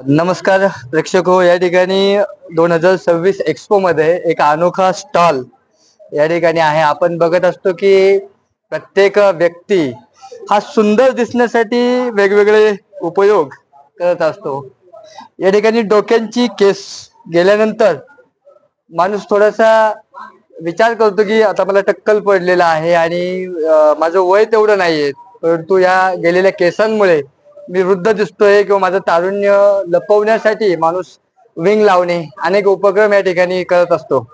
नमस्कार प्रेक्षक हो, या ठिकाणी 2026 एक्सपो मध्ये एक अनोखा स्टॉल या ठिकाणी आहे. आपण बघत असतो की प्रत्येक व्यक्ती हा सुंदर दिसण्यासाठी वेगवेगळे उपयोग करत असतो. या ठिकाणी डोक्यांची केस गेल्यानंतर माणूस थोडासा विचार करतो की आता मला टक्कल पडलेला आहे आणि माझं वय तेवढं नाहीये, परंतु या गेलेल्या केसांमुळे मी वृद्ध दिसतोय किंवा माझं तारुण्य लपवण्यासाठी माणूस विंग लावणे अनेक उपक्रम या ठिकाणी करत असतो.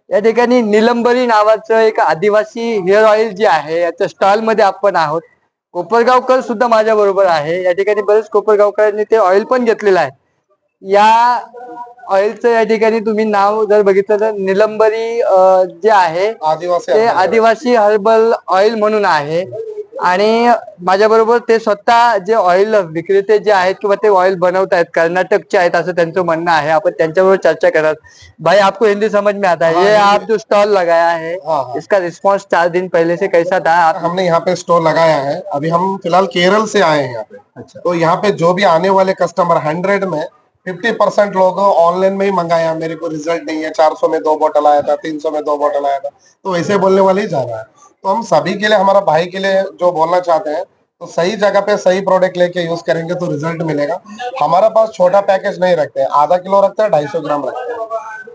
या ठिकाणी निलंबरी नावाचं एक आदिवासी हेअर ऑइल जे आहे याच्या स्टॉल मध्ये आपण आहोत. कोपरगावकर सुद्धा माझ्या बरोबर आहे. या ठिकाणी बरेच कोपरगावकरांनी ते ऑइल पण घेतलेलं आहे. या ऑइलचं या ठिकाणी तुम्ही नाव जर बघितलं तर निलंबरी जे आहे ते आदिवासी हर्बल ऑइल म्हणून आहे. आणि माझ्या बरोबर ते स्वतः जे ऑइल विक्रेते जे आहेत किंवा ते ऑइल बनवत आहेत कर्नाटकचे आहेत असं त्यांचं म्हणणं आहे. आपण त्यांच्याबरोबर चर्चा करत. भाई, आपको हिंदी समझ में आता है? ये आप जो स्टॉल लगाया है इसका रिस्पॉन्स 4 दिन पहले से कैसा था? हमने यहाँ पे स्टोर लगाया है. अभी हम फिलहाल केरल से आए हैं यहाँ पे. अच्छा. तो यहाँ पे जो भी आने वाले कस्टमर 100 में 50% लोग ऑनलाइन में ही मंगाया. मेरे को रिजल्ट नहीं है, 400 में 2 बोतल आया था, 300 में 2 बोतल आया था, तो वैसे बोलने वाले ही जा रहा है. तो हम सभी के लिए, हमारा भाई के लिए जो बोलना चाहते हैं, तो सही जगह पे सही प्रोडक्ट लेके यूज करेंगे तो रिजल्ट मिलेगा. हमारे पास छोटा पैकेज नहीं रखते हैं, आधा किलो रखते हैं, 250 ग्राम रखते हैं.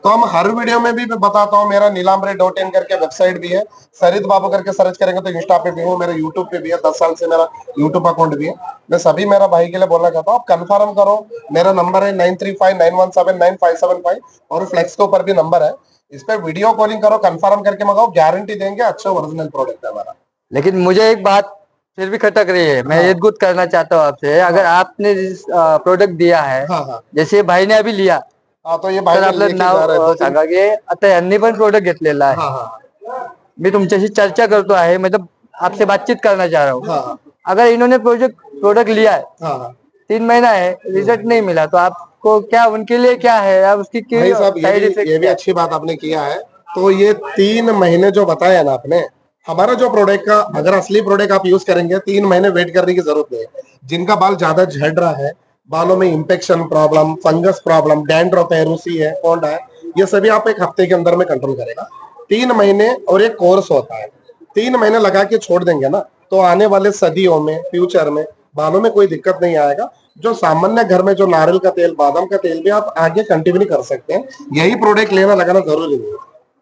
तो हम हर वीडियो में भी बताता हूँ. मेरा नीलाम्बरे.in करके वेबसाइट भी है, सरित बाबू करके सर्च करेंगे तो इंस्टा पे भी हूँ, मेरे यूट्यूब पे भी है, 10 साल से मेरा यूट्यूब अकाउंट भी है. मैं सभी मेरा भाई के लिए बोलना चाहता हूँ, आप कंफर्म करो. मेरा नंबर है 9359179575 और फ्लेक्स के ऊपर भी नंबर है. इस पे वीडियो कॉलिंग करो, कंफर्म करके मंगाओ, गारंटी देंगे, अच्छा ओरिजिनल प्रोडक्ट है हमारा. लेकिन मुझे एक बात फिर भी खटक रही है. मैं ये गुद करना चाहता हूँ आपसे. अगर आपने प्रोडक्ट दिया है, जैसे भाई ने अभी लिया, तो ये भाई आपलं नाव सांगा की आता यांनी पण प्रोडक्ट घेतलेला आहे. मी तुमच्याशी चर्चा करतो आहे, मतलब आपसे बातचीत करना चाह रहा हूँ. अगर इन्होंने प्रोडक्ट लिया है, 3 महीना है, रिजल्ट नहीं मिला, तो आपको क्या, उनके लिए क्या है? आप उसकी साइड इफेक्ट, ये भी अच्छी बात आपने किया है. तो ये 3 महीने जो बताया ना आपने, हमारा जो प्रोडक्ट का, अगर असली प्रोडक्ट आप यूज करेंगे 3 महीने वेट करने की जरूरत नहीं है. जिनका बाल ज्यादा झड़ रहा है, बालों में infection problem, fungus problem, dandruff है, रूसी है, कोंडा है, ये सभी आप 1 हफ्ते के अंदर में कंट्रोल करेगा. 3 महीने और एक कोर्स होता है. 3 महीने लगा के छोड़ देंगे ना, तो आने वाले सदियों में, फ्यूचर में बालों में कोई दिक्कत नहीं आएगा. जो सामान्य घर में जो नारियल का तेल, बादाम का तेल भी आप आगे कंटिन्यू कर सकते हैं. यही प्रोडक्ट लेना लगाना जरूरी नहीं है.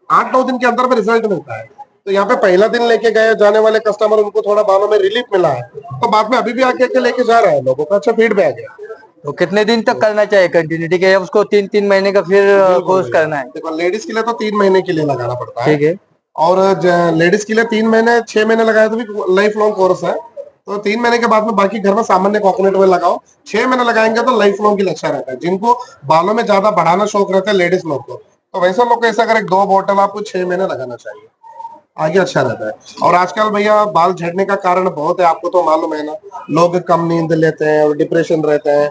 8-9 दिन के अंदर में रिजल्ट मिलता है. तो यहाँ पे पहला दिन लेके गए जाने वाले कस्टमर, उनको थोड़ा बालों में रिलीफ मिला है, तो बाद में अभी भी आके लेके जा रहे हैं, लोगों का अच्छा फीडबैक है. तो कितने दिन तक करना चाहिए कंटिन्यूटी के? उसको 3-3 महीने का फिर कोर्स करना है? देखो, लेडीज के लिए तो 3 महीने के लिए लगाना पड़ता है. ठीक है. और लेडीज के लिए 3 महीने, 6 महीने लगाए तो भी लाइफ लॉन्ग कोर्स है. तो 3 महीने के बाद में बाकी घर में सामान्य कोकोनट ऑयल लगाओ. 6 महीने लगाएंगे तो लाइफ लॉन्ग के लिए अच्छा रहता है. जिनको बालों में ज्यादा बढ़ाना शौक रहता है लेडीज लोग को, तो वैसे लोग को ऐसा करें, 2 बोतल आपको 6 महीने लगाना चाहिए, आगे अच्छा रहता है. और आजकल भैया बाल झड़ने का कारण बहुत है, आपको तो मालूम है ना. लोग कम नींद लेते हैं और डिप्रेशन रहते हैं,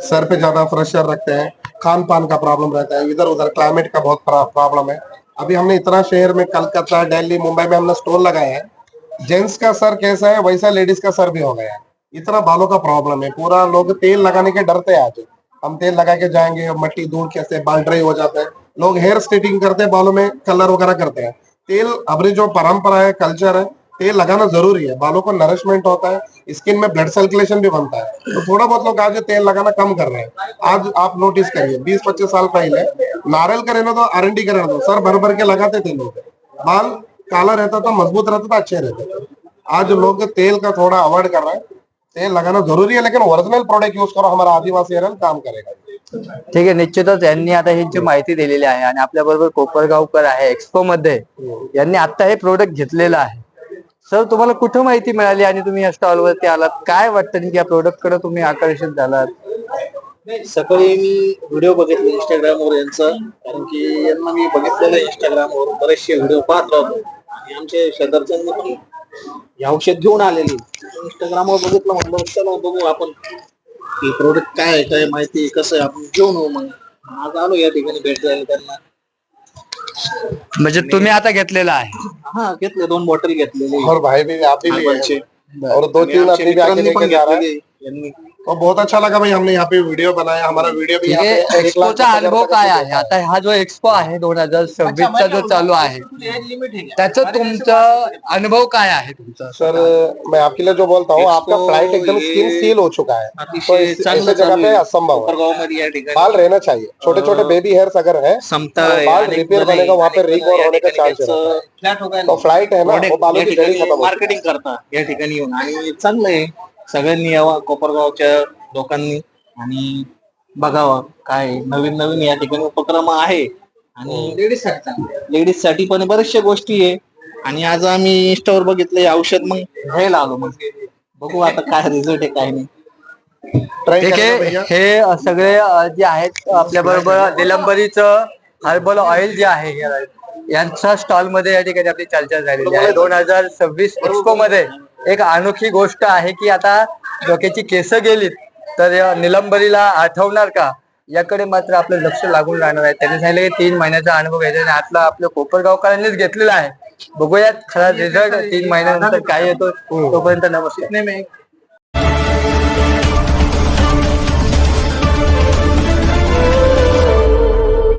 सर पे ज्यादा प्रेशर रखते हैं, खान पान का प्रॉब्लम रहता है, इधर उधर क्लाइमेट का बहुत प्रॉब्लम है. अभी हमने इतना शहर में, कलकत्ता, दिल्ली, मुंबई में हमने स्टोर लगाया है. जेंट्स का सर कैसा है वैसा लेडीज का सर भी हो गया है. इतना बालों का प्रॉब्लम है. पूरा लोग तेल लगाने के डरते हैं. आज हम तेल लगा के जाएंगे, मट्टी दूर कैसे बाल ड्राई हो जाते हैं. लोग हेयर स्ट्रेटिंग करते हैं, बालों में कलर वगैरह करते हैं. तेल, अपनी जो परंपरा है, कल्चर है, तेल लगाना जरूरी है. बालों को नरिशमेंट होता है, स्किन में ब्लड सर्कुलेशन भी बनता है. तो थोड़ा बहुत लोग आज तेल लगाना कम कर रहे हैं. आज आप नोटिस करिए, 20-25 साल पहले नारियल का रहना तो आरंडी का रहना तो सर भर भर के लगाते थे लोग. बाल काला रहता था, मजबूत रहता था, अच्छे रहते थे. आज लोग तेल का थोड़ा अवॉइड कर रहे हैं. तेल लगाना जरूरी है, लेकिन ओरिजिनल प्रोडक्ट यूज करो. हमारा आदिवासी हेयर काम करेगा. ठीक आहे. निश्चितच यांनी आता ही जी माहिती दिलेली आहे आणि आपल्या बरोबर कोपरगावकर आहे एक्सपो मध्ये, यांनी आता हे प्रोडक्ट घेतलेलं आहे. सर, तुम्हाला कुठं माहिती मिळाली आणि तुम्ही या स्टॉल वरती आलात? काय वाटतं की या प्रोडक्ट कडे तुम्ही आकर्षित झालात? सकाळी मी व्हिडिओ बघितले इंस्टाग्रामवर यांचा, कारण की यांना मी बघितलेलं इंस्टाग्रामवर बरेचसे व्हिडिओ पाहत राहतो. आणि आमच्या शेजारच्यांनी पण हे औषध घेऊन आलेली, इंस्टाग्रामवर बघितलं, म्हटलं चला बघू आपण की प्रोडक्ट काय आहे, काय माहिती कसं आहे, आपण घेऊन येऊ. मग आज आलो या ठिकाणी भेट द्यायला त्यांना. म्हणजे तुम्ही आता घेतलेला आहे? हा, घेतले, 2 बॉटल घेतलेले. और भाई भी आप भी लिए, और 2-3 आमच्या मित्रांनी पण घेतलेले यांनी. तो बहुत अच्छा लगा भाई, हमने यहाँ पे वीडियो बनाया, हमारा वीडियो भी ठीक यहाँ आहे पे 1 लाख एक्सपोचा 50,000 अनुभव तक का काय view आहे होता है। आता हा जो एक्सपो आहे 2026 चा जो चालू आहे त्याचं तुमचा अनुभव काय आहे तुमचा सर मैं आपके लिए जो बोलता हूँ, आपका फ्लाइट एकदम स्किन सील हो चुका है, तो अतिशय ऐसे चांगलं जगह पे असंभव है। कोपरगाव मध्ये या ठिकाणी बाल रहना चाहिए, छोटे छोटे बेबी हेयर्स अगर है समता तो आहे, बाल अनेक रिपेयर जण बनेगा, वहाँ पे अनेक रिक जण और या होने का ठिकाणी चांस रहता है। त्यांचं तो फ्लाइट है ना, वो बालों की जड़ी खत्म हो चुकी मार्केटिंग करतात या ठिकाणी येऊन आणि चांगलं आहे सगळ्यांनी यावं कोपरगावच्या लोकांनी आणि बघावं काय नवीन नवीन या ठिकाणी उपक्रम आहे आणि लेडीज साठी पण बऱ्याचशा गोष्टी आहे आणि आज आम्ही इंस्टावर बघितले औषध मग घ्यायला आलो मग बघू आता काय रिझल्ट आहे काय नाही ट्राई ठीक करना आहे भैया। हे सगळे जे आहेत आपल्या बरोबर निलंबरीचं हर्बल ऑइल जे आहे यांच्या स्टॉल मध्ये या ठिकाणी आपली चर्चा झालेली आहे 2026 एक्सपो मध्ये एक अनोखी गोष्ट आहे की आता डोक्याची केस गेलीत तर या निलंबरीला आठवणार का याकडे मात्र आपलं लक्ष लागून राहणार आहे त्यांनी सांगितलं की 3 महिन्याचा अनुभव घ्यायचा आणि आतला आपल्या कोपरगावकरांनीच घेतलेला आहे बघूयात खरा रिझल्ट 3 महिन्यानंतर काय येतो तोपर्यंत नमस्कार